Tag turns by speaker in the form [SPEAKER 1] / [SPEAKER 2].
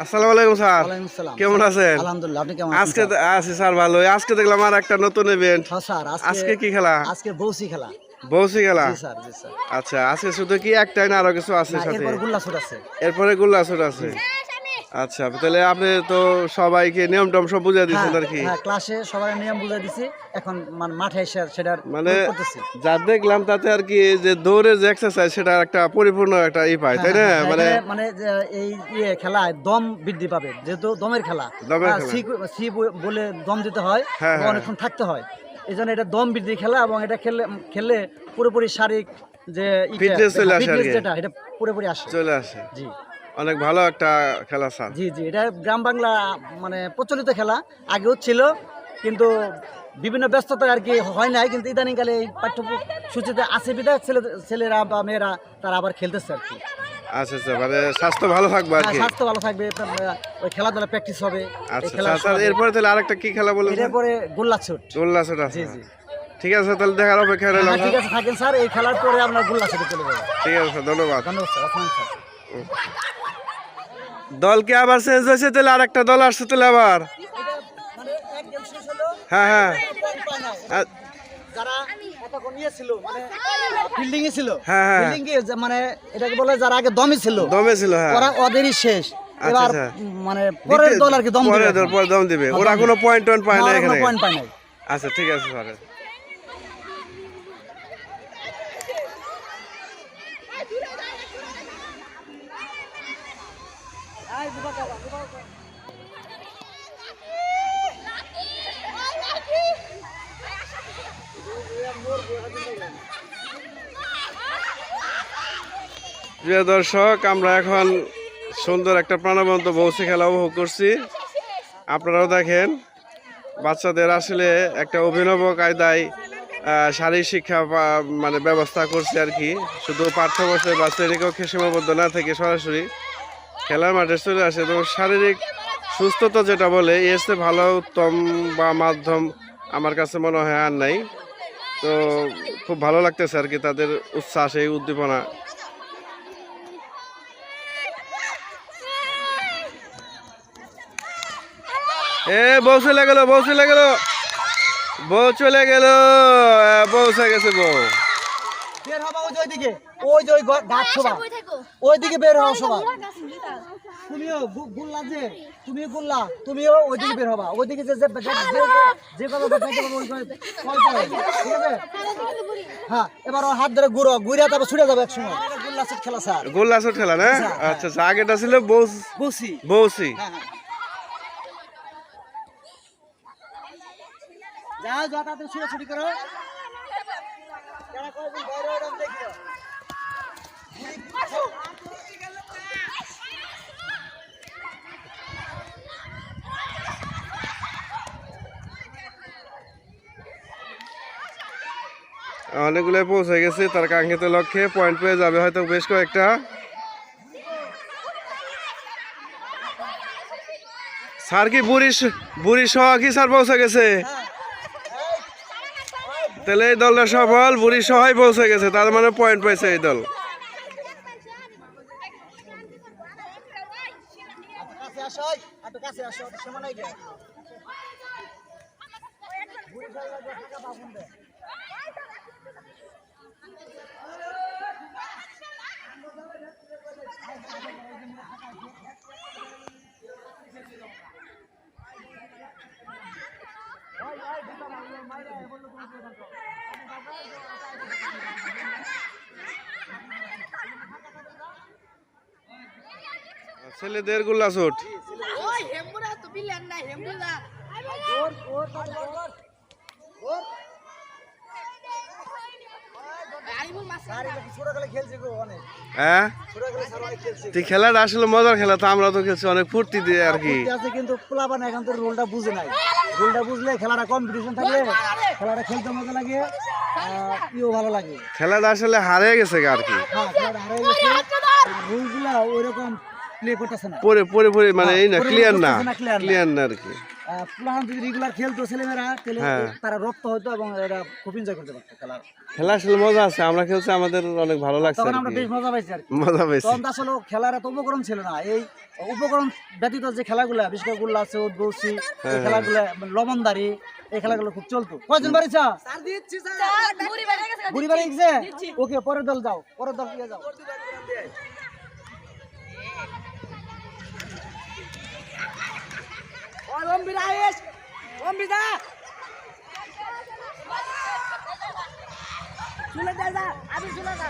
[SPEAKER 1] আসসালামু আলাইকুম স্যার, কেমন আছেন?
[SPEAKER 2] আলহামদুলিল্লাহ, আপনি কেমন
[SPEAKER 1] আজকে আছি স্যার ভালোই। আজকে দেখলাম আর একটা নতুন ইভেন্ট।
[SPEAKER 2] স্যার
[SPEAKER 1] আজকে কি খেলা?
[SPEAKER 2] আজকে বৌসি খেলা।
[SPEAKER 1] বৌসি খেলা?
[SPEAKER 2] জি স্যার, জি স্যার।
[SPEAKER 1] আচ্ছা, আজকে শুধু কি একটাই না আরো কিছু আছে সাথে?
[SPEAKER 2] এরপর গুল্লাছুট আছে।
[SPEAKER 1] এরপরে গোল্লাছুট আছে। আচ্ছা, তাহলে আপনি তো সবাইকে নিয়ম টম সব বুঝিয়ে দিয়েছেন আর কি?
[SPEAKER 2] হ্যাঁ, ক্লাসে সবার নিয়ম বুঝিয়ে দিছি। এখন মাঠে এসে সেটা
[SPEAKER 1] মানে
[SPEAKER 2] করতেছি।
[SPEAKER 1] যা দেখলাম তাতে আর কি যে দৌড়ের যে এক্সারসাইজ সেটা একটা পরিপূর্ণ একটা পায়, তাই না? মানে
[SPEAKER 2] মানে এই খেলায় দম বৃদ্ধি পাবে, যেহেতু দমের খেলা। সি বলে দম দিতে হয়, অনেকক্ষণ থাকতে হয়। এই জন্য এটা দম বৃদ্ধি খেলা, এবং এটা খেললে পুরোপুরি শারীরিক যে
[SPEAKER 1] ফিটনেস
[SPEAKER 2] যেটা এটা পুরোপুরি চলে আসে। জি,
[SPEAKER 1] অনেক ভালো একটা খেলা স্যার।
[SPEAKER 2] জি জি, এটা গ্রাম বাংলা মানে প্রচলিত খেলা, আগেও ছিল, কিন্তু বিভিন্ন ব্যস্ততায় আর কি হয় নাই। কিন্তু ইদানিংকালে এই পাঠ্যসূচিতে আছে বিধায় ছেলেরা বা মেয়েরা তারা আবার খেলতেছে আর কি।
[SPEAKER 1] আচ্ছা আচ্ছা, মানে স্বাস্থ্য ভালো থাকবে আর কি?
[SPEAKER 2] স্বাস্থ্য ভালো থাকবে, ওই খেলাধুলা প্র্যাকটিস হবে।
[SPEAKER 1] আচ্ছা, এরপরে তাহলে আরেকটা কি খেলা বলেন?
[SPEAKER 2] এরপরে গোল্লাছুট।
[SPEAKER 1] গোল্লাছুট আছে?
[SPEAKER 2] জি জি,
[SPEAKER 1] ঠিক আছে, তাহলে দেখার অপেক্ষা রইলাম।
[SPEAKER 2] ঠিক আছে, থাকেন স্যার। এই খেলার পরে আমরা গোল্লাছুটে চলে যাবো।
[SPEAKER 1] ঠিক আছে স্যার, ধন্যবাদ।
[SPEAKER 2] ধন্যবাদ স্যার, আসসালামু আলাইকুম।
[SPEAKER 1] দল কি আবার চেঞ্জ হয়েছে? তাহলে আরেকটা দল আসছে তাহলে আবার? হ্যাঁ হ্যাঁ,
[SPEAKER 2] যারা এতক্ষণ ইয়ে ছিল, মানে ফিল্ডিং এ ছিল,
[SPEAKER 1] হ্যাঁ
[SPEAKER 2] ফিল্ডিং এ মানে এটাকে বলে যারা আগে দমে ছিল,
[SPEAKER 1] হ্যাঁ,
[SPEAKER 2] ওরা ওদেরই শেষ।
[SPEAKER 1] আচ্ছা,
[SPEAKER 2] এবার মানে পরের দল আর কি দম দিবে,
[SPEAKER 1] পরে দম দিবে। ওরা কোনো পয়েন্ট পায় না এখানে?
[SPEAKER 2] পয়েন্ট পায় না।
[SPEAKER 1] আচ্ছা, ঠিক আছে স্যার। প্রিয় দর্শক, আমরা এখন সুন্দর একটা প্রাণবন্ত বৌসি খেলা উপভোগ করছি। আপনারাও দেখেন, বাচ্চাদের আসলে একটা অভিনব কায়দায় শারীরিক শিক্ষা মানে ব্যবস্থা করছে আর কি। শুধু পাঠ্য বছর বা শ্রেণীকক্ষে সীমাবদ্ধ না থেকে সরাসরি খেলার মাঠে চলে আসে, এবং শারীরিক সুস্থতা যেটা বলে, এর চেয়ে ভালো উত্তম বা মাধ্যম আমার কাছে মনে হয় আর নাই। তো খুব ভালো লাগতেছে আর কি তাদের উচ্ছ্বাস, এই উদ্দীপনা। বউ চলে গেল, বউ চলে গেল, বউ চলে গেল, বউ চলে গেছে। বউ
[SPEAKER 2] বের হবা ওইদিকে, ওই গাছ ছোবা, ওইদিকে বের হও সবাই। তুমিও গুল্লা, যে তুমিও গুল্লা, তুমিও ওইদিকে বের হবা। ওইদিকে যে কথা ঠিক আছে? হ্যাঁ, এবার হাত ধরে ঘুরে তারপর ছুটে যাবে একসময়। গোল্লাছুট খেলা স্যার।
[SPEAKER 1] গোল্লাছুট খেলা না? আচ্ছা, আগেটা ছিল বৌসি। বৌসি,
[SPEAKER 2] যাও যাও, তাড়াতাড়ি ছুটাছুটি করো।
[SPEAKER 1] অনেকগুলো পৌঁছে গেছে তার কাঙ্ক্ষিত লক্ষ্যে। পয়েন্ট পেয়ে যাবে হয়তো বেশ কয়েকটা। স্যার কি বুড়ি সহ কি স্যার পৌঁছে গেছে? তাহলে এই দলটা সফল, বুড়ি সহায় পৌঁছে গেছে, তার মানে পয়েন্ট পাইছে এই দল। ছেলেদের গোল্লাছুট। হ্যাঁ, খেলাটা আসলে মজার খেলা, তো আমরা তো খেলছি অনেক ফুর্তি দিয়ে আর কি।
[SPEAKER 2] কিন্তু পোলাপান এখন তো রুলটা বুঝে নাই। রুলটা বুঝলে খেলাটা কম্পিটিশন থাকলে খেলাটা খেলতে মজা লাগে, ইও ভালো লাগে।
[SPEAKER 1] খেলাটা আসলে হারিয়ে গেছে আর কি।
[SPEAKER 2] হ্যাঁ, খেলাটা হারিয়ে গেছে, রুলগুলা ওইরকম প্লে করতেছে না,
[SPEAKER 1] পরে মানে এই না, ক্লিয়ার না আর কি।
[SPEAKER 2] পুরান যদি রেগুলার খেলতো ছেলেমেয়েরা তাহলে
[SPEAKER 1] হ্যাঁ।
[SPEAKER 2] তারা রক্ত হতো এবং এরা খুব এনজয় করতে পারতো খেলার।
[SPEAKER 1] খেলা আসলে মজা আছে, আমরা খেলছি, আমাদের অনেক ভালো লাগছে
[SPEAKER 2] তখন
[SPEAKER 1] আর
[SPEAKER 2] আমরা
[SPEAKER 1] কি।
[SPEAKER 2] বেশ মজা পাইছি আর কি।
[SPEAKER 1] মজা পেয়েছি।
[SPEAKER 2] তখন তো আসলে খেলার এত উপকরণ ছিল না, এই উপকরণ ব্যতীত যে খেলাগুলো বিশেষ করে গুল্লা চৌদ বৌসি এই খেলাগুলো লবণদারি এই খেলাগুলো খুব চলতো। কয়জন বাড়িছা বুড়ি বাড়ি গেছে? ওকে পরের দল যাও, পরের দল দিয়ে যাও। চলে যা, আমি চলে যা।